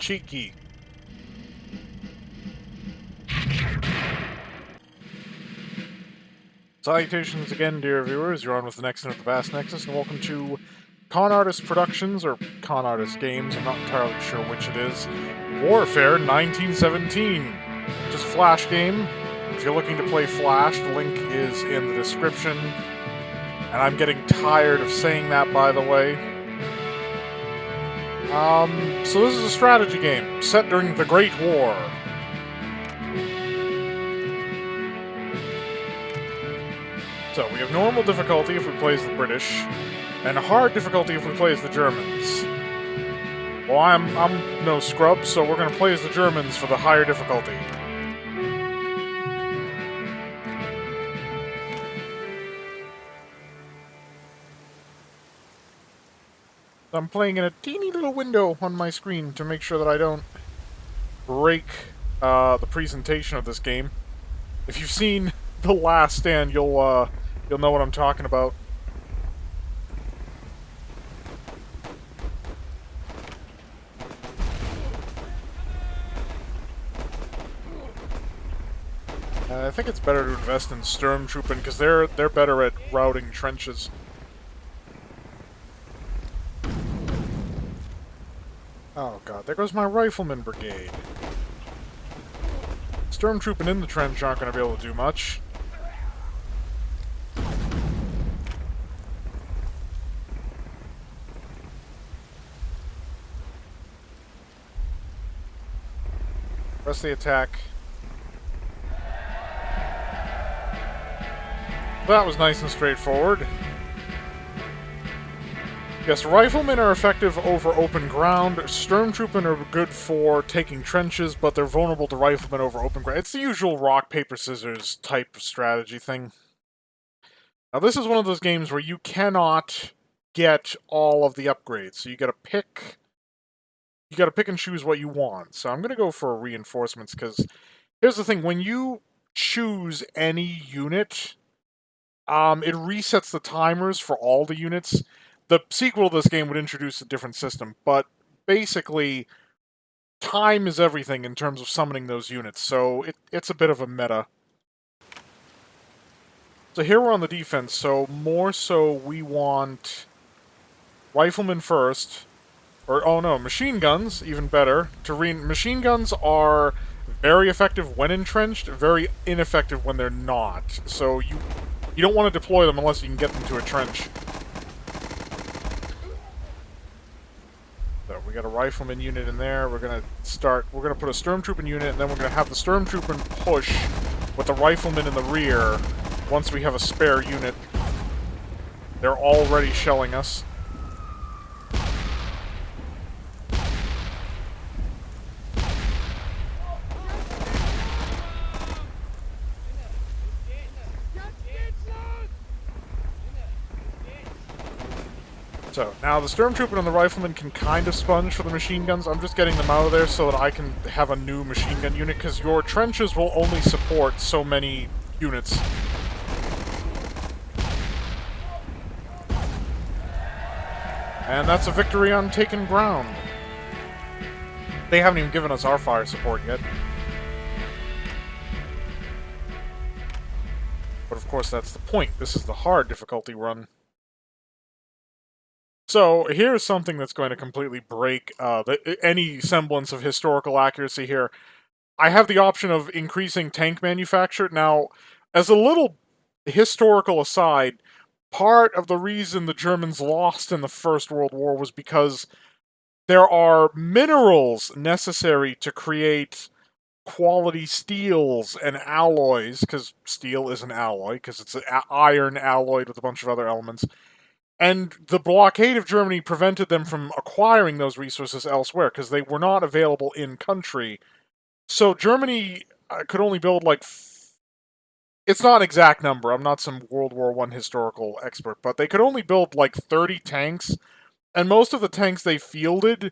cheat key. Salutations again, dear viewers. You're on with the Nexon of the Vast Nexus, and welcome to Con Artist Productions, or Con Artist Games, I'm not entirely sure which it is. Warfare 1917. Just a Flash game. If you're looking to play Flash, the link is in the description. And I'm getting tired of saying that, by the way. So this is a strategy game, set during the Great War. So we have normal difficulty if we play as the British, and hard difficulty if we play as the Germans. Well, I'm no scrub, so we're gonna play as the Germans for the higher difficulty. I'm playing in a teeny little window on my screen to make sure that I don't break the presentation of this game. If you've seen The Last Stand, you'll know what I'm talking about. I think it's better to invest in Sturmtruppen because they're better at routing trenches. Oh god, there goes my Rifleman Brigade. Stormtrooping in the trench aren't going to be able to do much. Press the attack. That was nice and straightforward. Yes, riflemen are effective over open ground. Stormtroopmen are good for taking trenches, but they're vulnerable to riflemen over open ground. It's the usual rock, paper, scissors type strategy thing. Now, this is one of those games where you cannot get all of the upgrades, so you gotta pick and choose what you want. So I'm gonna go for reinforcements, because here's the thing, when you choose any unit, it resets the timers for all the units. The sequel to this game would introduce a different system, but basically, time is everything in terms of summoning those units, so it's a bit of a meta. So here we're on the defense, so more so we want riflemen first, or oh no, machine guns, even better. Machine guns are very effective when entrenched, very ineffective when they're not. So you don't want to deploy them unless you can get them to a trench. So we got a rifleman unit in there. We're gonna put a stormtrooper unit, and then we're gonna have the stormtrooper push with the rifleman in the rear. Once we have a spare unit, they're already shelling us. So, now the Stormtrooper and the Rifleman can kind of sponge for the machine guns. I'm just getting them out of there so that I can have a new machine gun unit, because your trenches will only support so many units. And that's a victory on taken ground. They haven't even given us our fire support yet. But of course that's the point. This is the hard difficulty run. So, here's something that's going to completely break any semblance of historical accuracy here. I have the option of increasing tank manufacture. Now, as a little historical aside, part of the reason the Germans lost in the First World War was because there are minerals necessary to create quality steels and alloys, because steel is an alloy, because it's an iron alloyed with a bunch of other elements. And the blockade of Germany prevented them from acquiring those resources elsewhere, because they were not available in country. So Germany could only build, like, it's not an exact number, I'm not some World War I historical expert, but they could only build, like, 30 tanks, and most of the tanks they fielded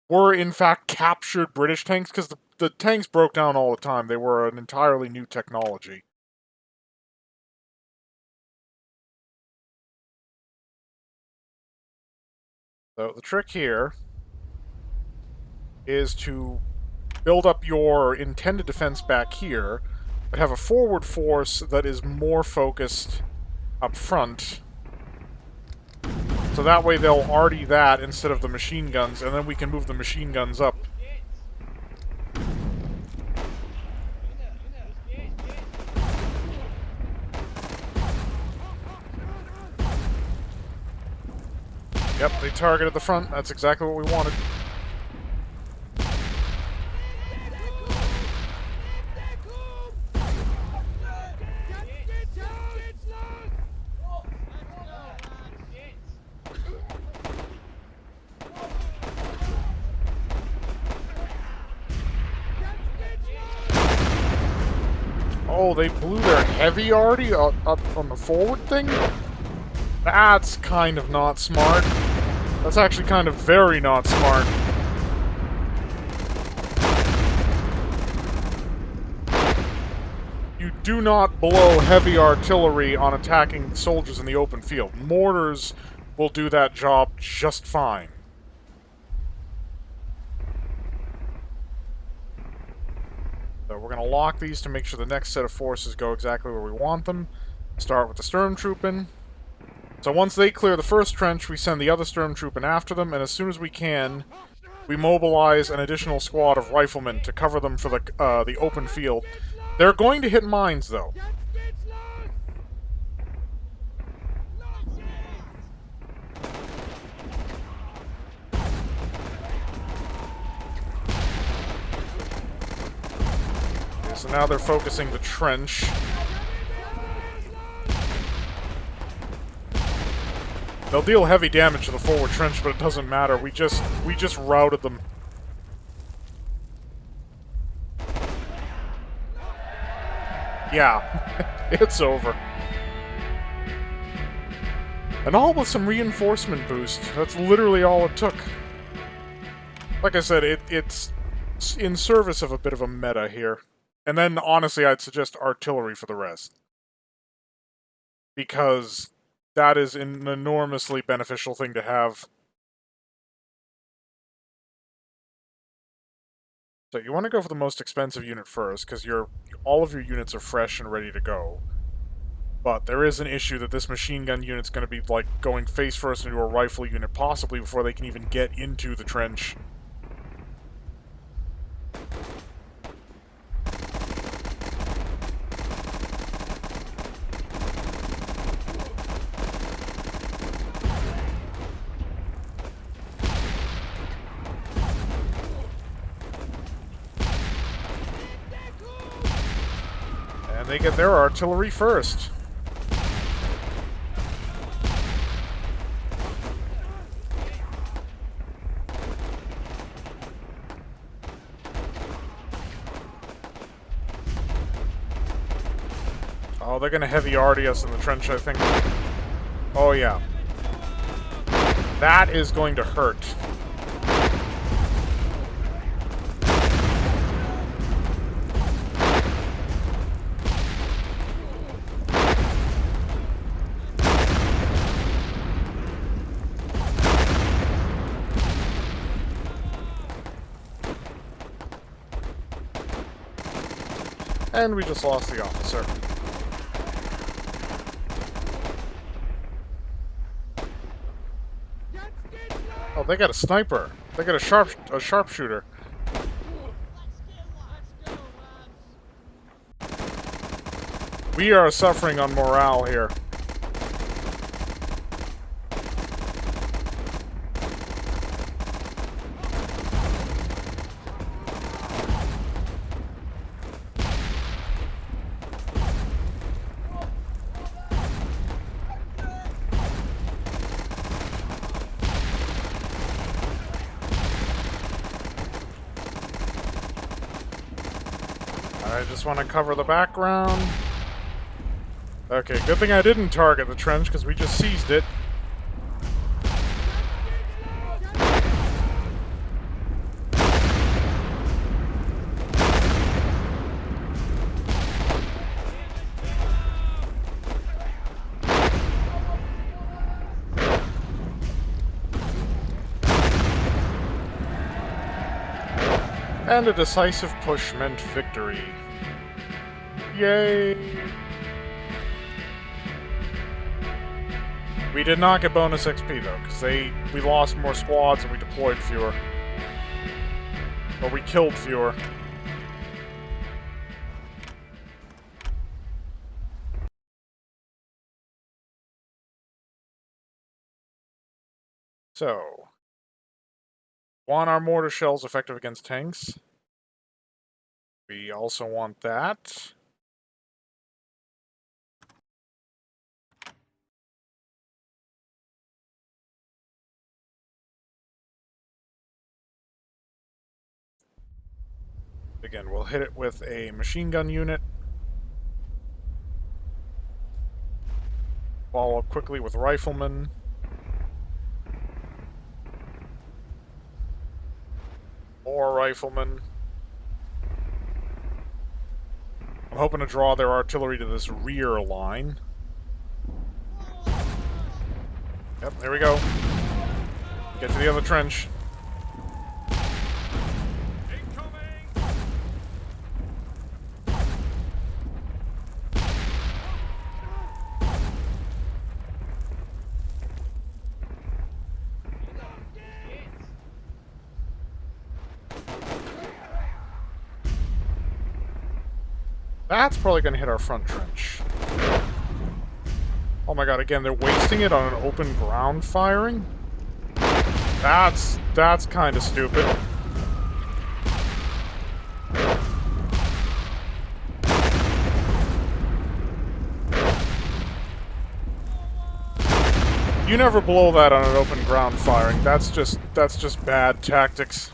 were, in fact, captured British tanks, because the tanks broke down all the time. They were an entirely new technology. So the trick here is to build up your intended defense back here, but have a forward force that is more focused up front. So that way they'll arty that instead of the machine guns, and then we can move the machine guns up. Yep, they targeted the front. That's exactly what we wanted. Oh, they blew their heavy already up on the forward thing? That's kind of not smart. That's actually kind of very not smart. You do not blow heavy artillery on attacking soldiers in the open field. Mortars will do that job just fine. So we're going to lock these to make sure the next set of forces go exactly where we want them. Start with the Sturmtruppen. So once they clear the first trench, we send the other Sturmtruppen after them, and as soon as we can, we mobilize an additional squad of riflemen to cover them for the open field. They're going to hit mines, though. Okay, so now they're focusing the trench. They'll deal heavy damage to the forward trench, but it doesn't matter. We just routed them. Yeah, it's over. And all with some reinforcement boost. That's literally all it took. Like I said, it's in service of a bit of a meta here. And then, honestly, I'd suggest artillery for the rest. Because that is an enormously beneficial thing to have. So you want to go for the most expensive unit first, because all of your units are fresh and ready to go. But there is an issue that this machine gun unit's going to be, like, going face first into a rifle unit, possibly before they can even get into the trench. And they get their artillery first. Oh, they're gonna heavy arty us in the trench, I think. Oh, yeah. That is going to hurt. And we just lost the officer. Oh, they got a sniper. They got a sharpshooter. We are suffering on morale here. I just want to cover the background. Okay, good thing I didn't target the trench, because we just seized it. And a decisive push meant victory. Yay! We did not get bonus XP though, because we lost more squads and we deployed fewer. Or we killed fewer. So, want our mortar shells effective against tanks. We also want that. Again, we'll hit it with a machine gun unit. Follow up quickly with riflemen. More riflemen. I'm hoping to draw their artillery to this rear line. Yep, there we go. Get to the other trench. That's probably going to hit our front trench. Oh my god, again, they're wasting it on an open ground firing? That's kind of stupid. You never blow that on an open ground firing. That's just bad tactics.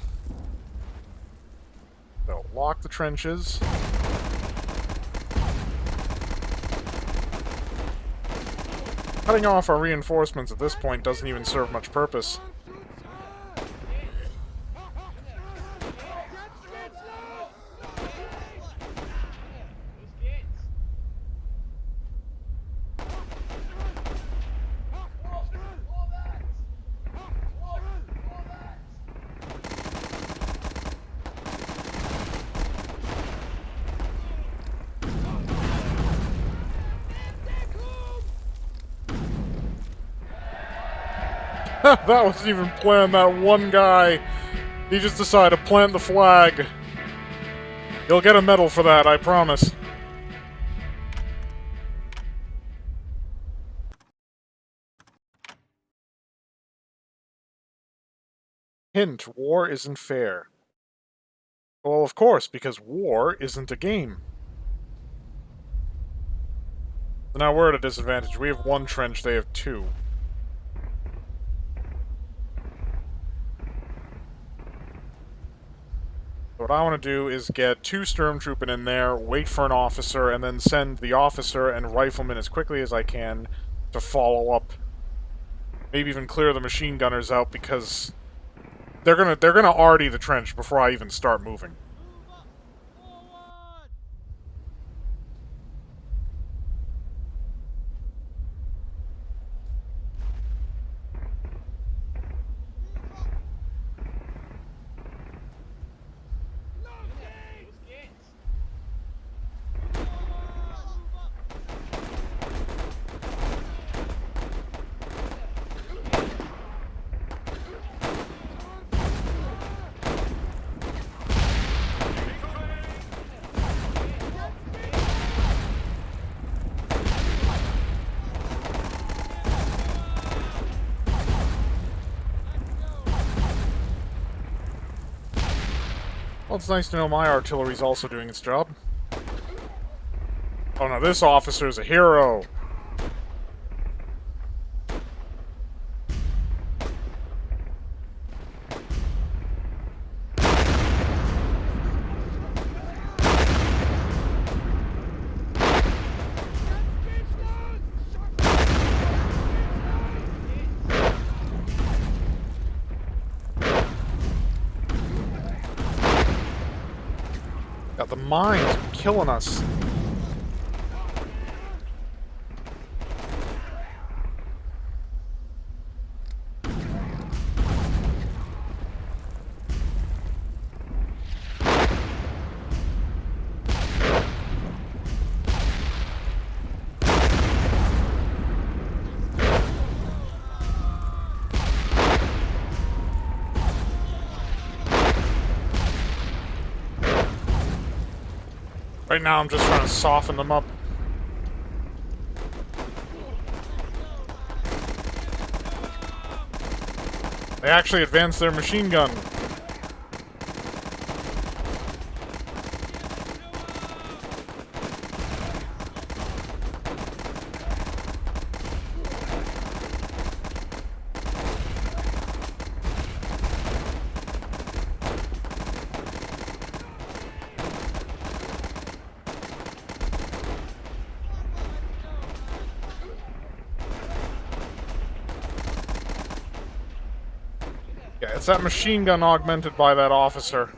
So, lock the trenches. Cutting off our reinforcements at this point doesn't even serve much purpose. That wasn't even planned, that one guy. He just decided to plant the flag. You'll get a medal for that, I promise. Hint, war isn't fair. Well, of course, because war isn't a game. So now we're at a disadvantage. We have one trench, they have two. What I want to do is get 2 stormtroopers in there, wait for an officer, and then send the officer and rifleman as quickly as I can to follow up. Maybe even clear the machine gunners out, because they're gonna arty the trench before I even start moving. Well, it's nice to know my artillery's also doing its job. Oh no, this officer's a hero! Got the mines killing us. Right now I'm just trying to soften them up. They actually advanced their machine gun. Yeah, it's that machine gun augmented by that officer.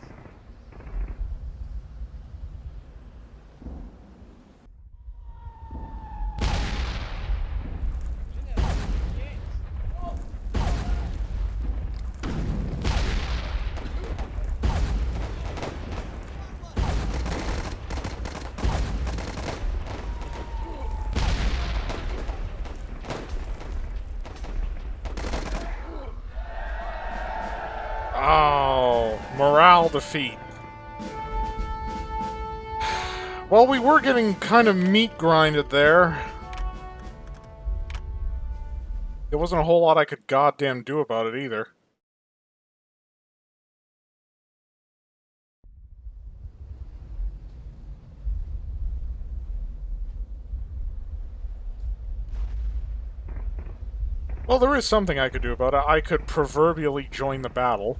Oh, morale defeat. Well, we were getting kind of meat grinded there. There wasn't a whole lot I could goddamn do about it either. Well, there is something I could do about it. I could proverbially join the battle.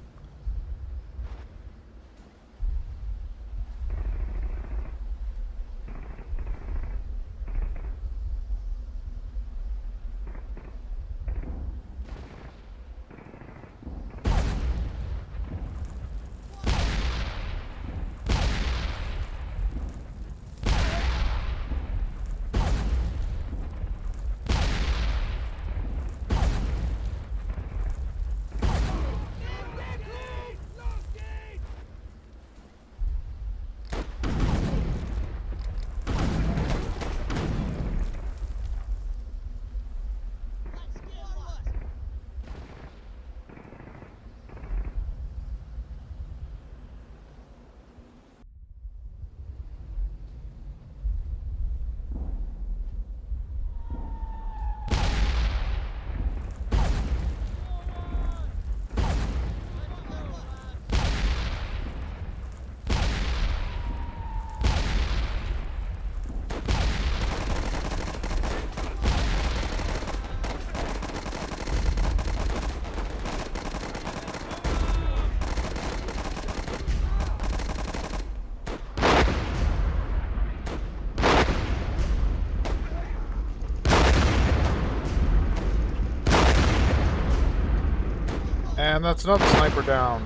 And that's another sniper down.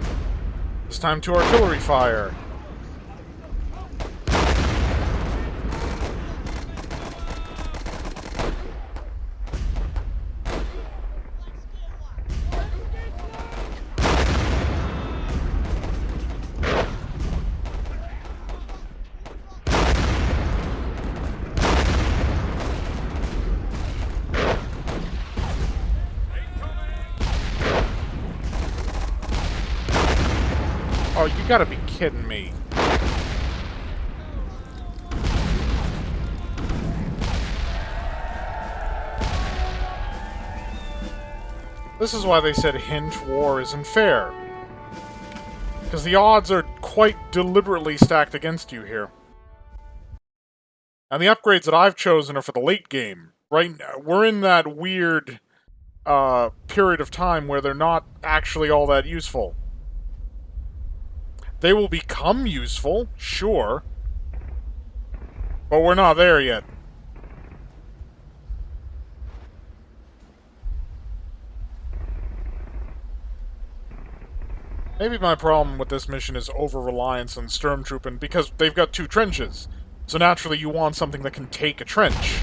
This time to artillery fire. Oh, you gotta be kidding me. This is why they said Hinge War isn't fair. Because the odds are quite deliberately stacked against you here. And the upgrades that I've chosen are for the late game. Right now, we're in that weird period of time where they're not actually all that useful. They will become useful, sure. But we're not there yet. Maybe my problem with this mission is over-reliance on Sturmtruppen, because they've got 2 trenches. So naturally you want something that can take a trench.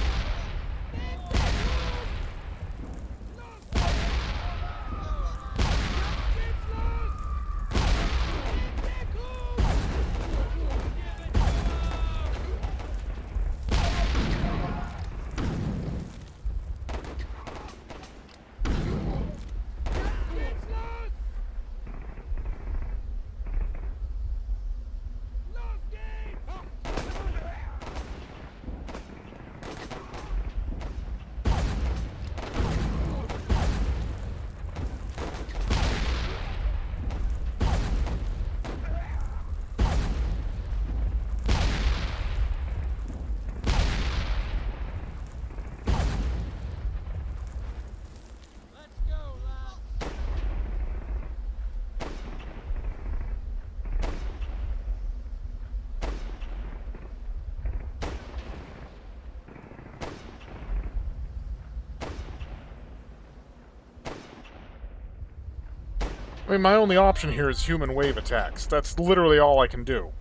I mean, my only option here is human wave attacks. That's literally all I can do.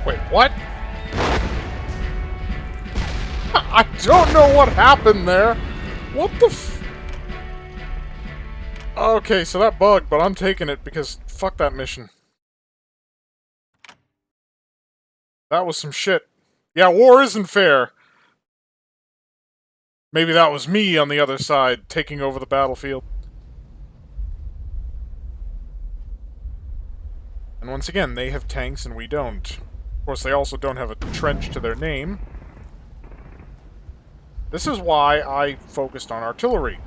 Wait, what? I don't know what happened there. What the f... Okay, so that bugged, but I'm taking it because fuck that mission. That was some shit. Yeah, war isn't fair. Maybe that was me on the other side, taking over the battlefield. And once again, they have tanks and we don't. Of course, they also don't have a trench to their name. This is why I focused on artillery.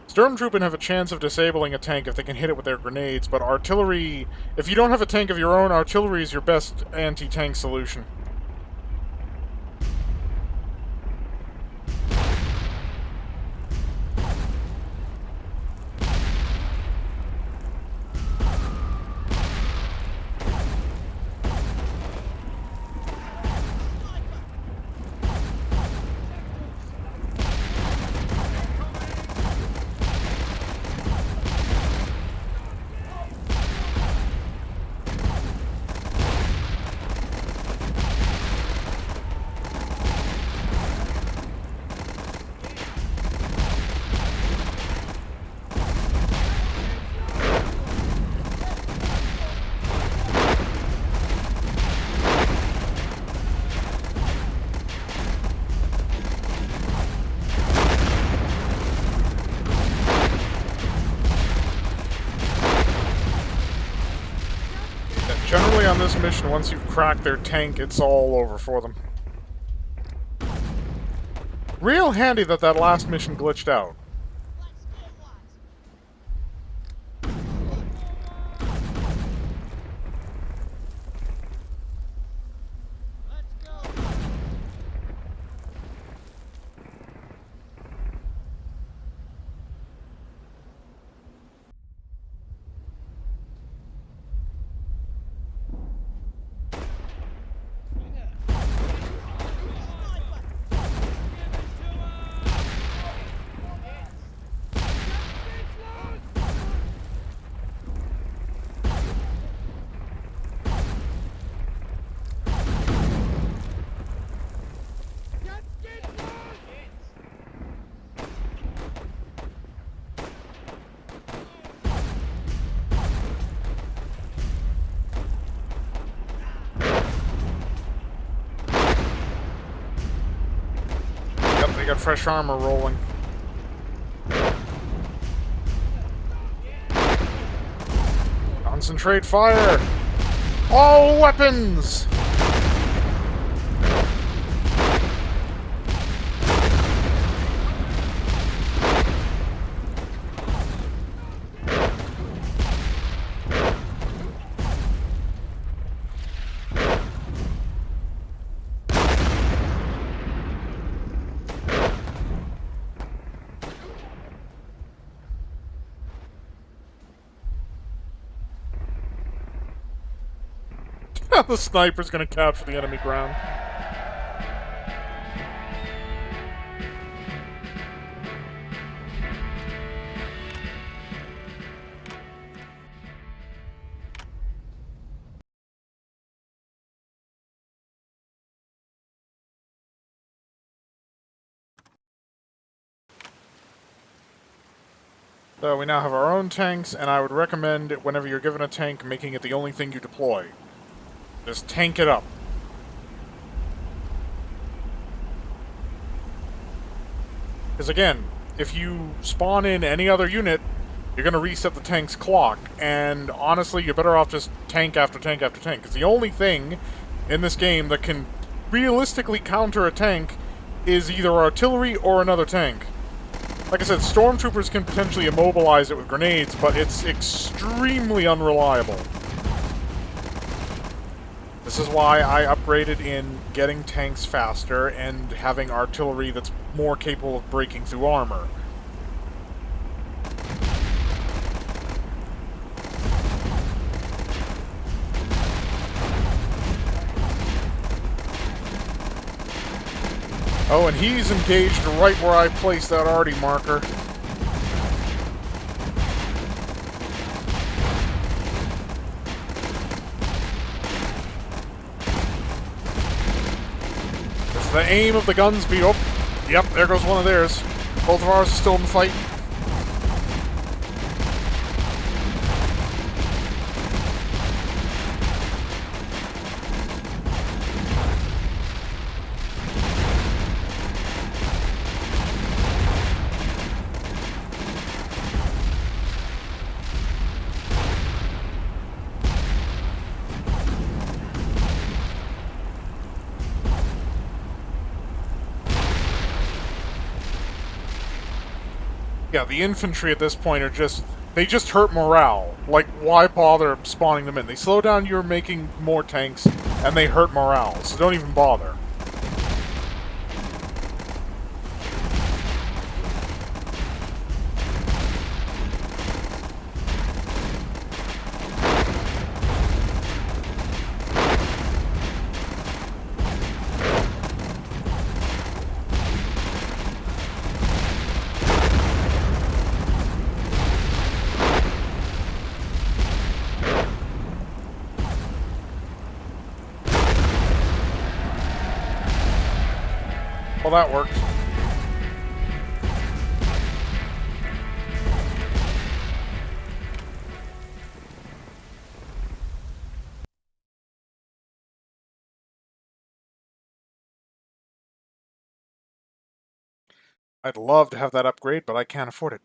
Stormtroopers have a chance of disabling a tank if they can hit it with their grenades, but artillery... If you don't have a tank of your own, artillery is your best anti-tank solution. Generally on this mission, once you've cracked their tank, it's all over for them. Real handy that that last mission glitched out. They got fresh armor rolling. Concentrate fire! All weapons! The sniper's gonna capture the enemy ground. So we now have our own tanks, and I would recommend, whenever you're given a tank, making it the only thing you deploy. Just tank it up. Because again, if you spawn in any other unit, you're going to reset the tank's clock. And honestly, you're better off just tank after tank after tank. Because the only thing in this game that can realistically counter a tank is either artillery or another tank. Like I said, stormtroopers can potentially immobilize it with grenades, but it's extremely unreliable. This is why I upgraded in getting tanks faster and having artillery that's more capable of breaking through armor. Oh, and he's engaged right where I placed that arty marker. It's the aim of the guns be... Oh, yep, there goes one of theirs. Both of ours are still in the fight. Yeah, the infantry at this point are just... They just hurt morale. Like, why bother spawning them in? They slow down your making more tanks, and they hurt morale, so don't even bother. Well, that worked. I'd love to have that upgrade, but I can't afford it.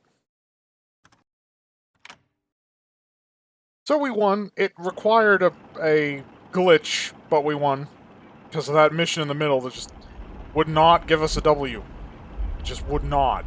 So we won. It required a glitch, but we won. Because of that mission in the middle that just would not give us a W. It just would not.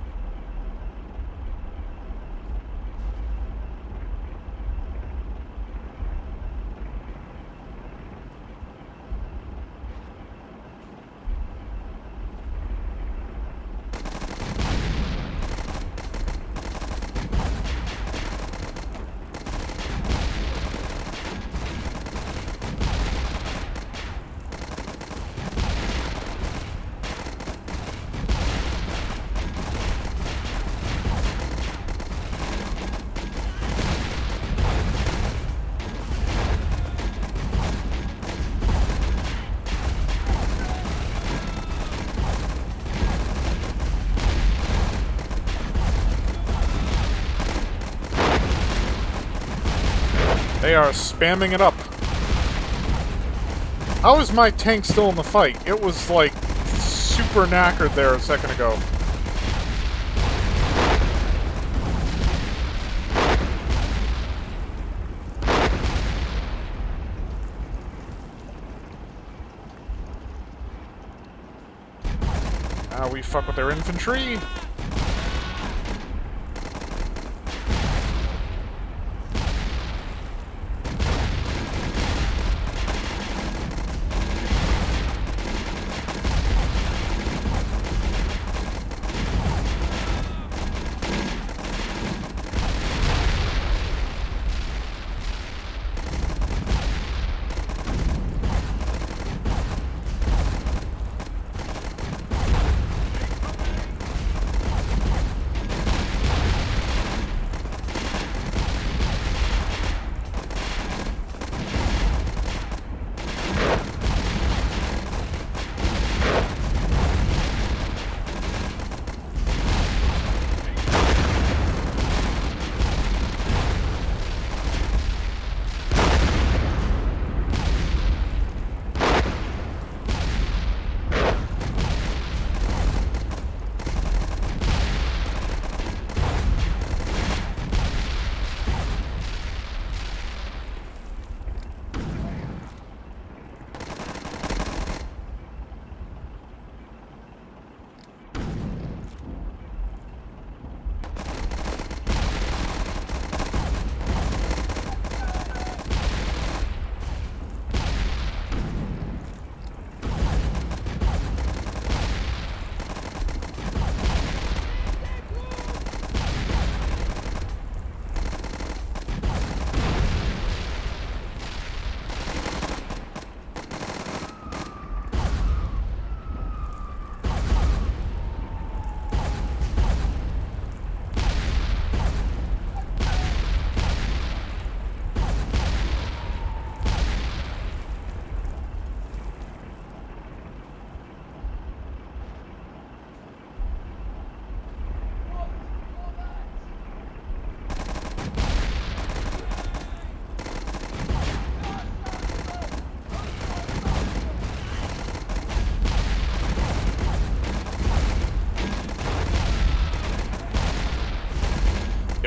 They are spamming it up. How is my tank still in the fight? It was, like, super knackered there a second ago. Now we fuck with their infantry.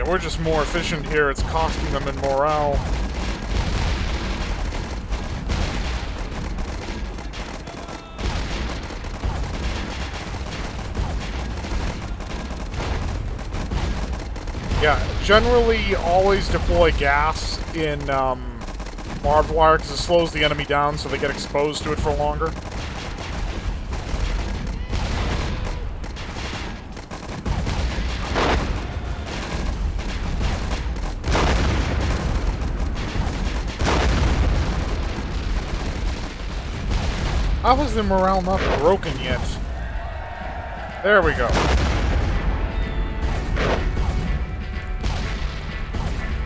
we're just more efficient here. It's costing them in morale. Yeah, generally always deploy gas in barbed wire because it slows the enemy down so they get exposed to it for longer. How is the morale not broken yet? There we go.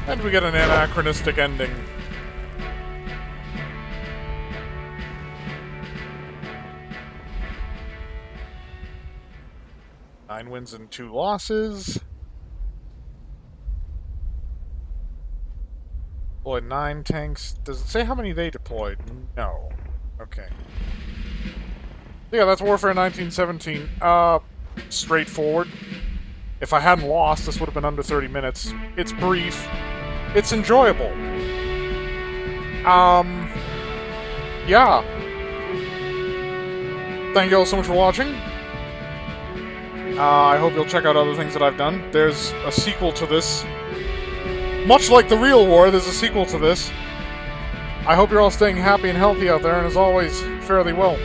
And we get an anachronistic ending. Nine wins and 2 losses. Deployed 9 tanks. Does it say how many they deployed? No. Okay. Yeah, that's Warfare 1917. Straightforward. If I hadn't lost, this would have been under 30 minutes. It's brief. It's enjoyable. Yeah. Thank you all so much for watching. I hope you'll check out other things that I've done. There's a sequel to this. Much like the real war, there's a sequel to this. I hope you're all staying happy and healthy out there, and as always, fare thee well.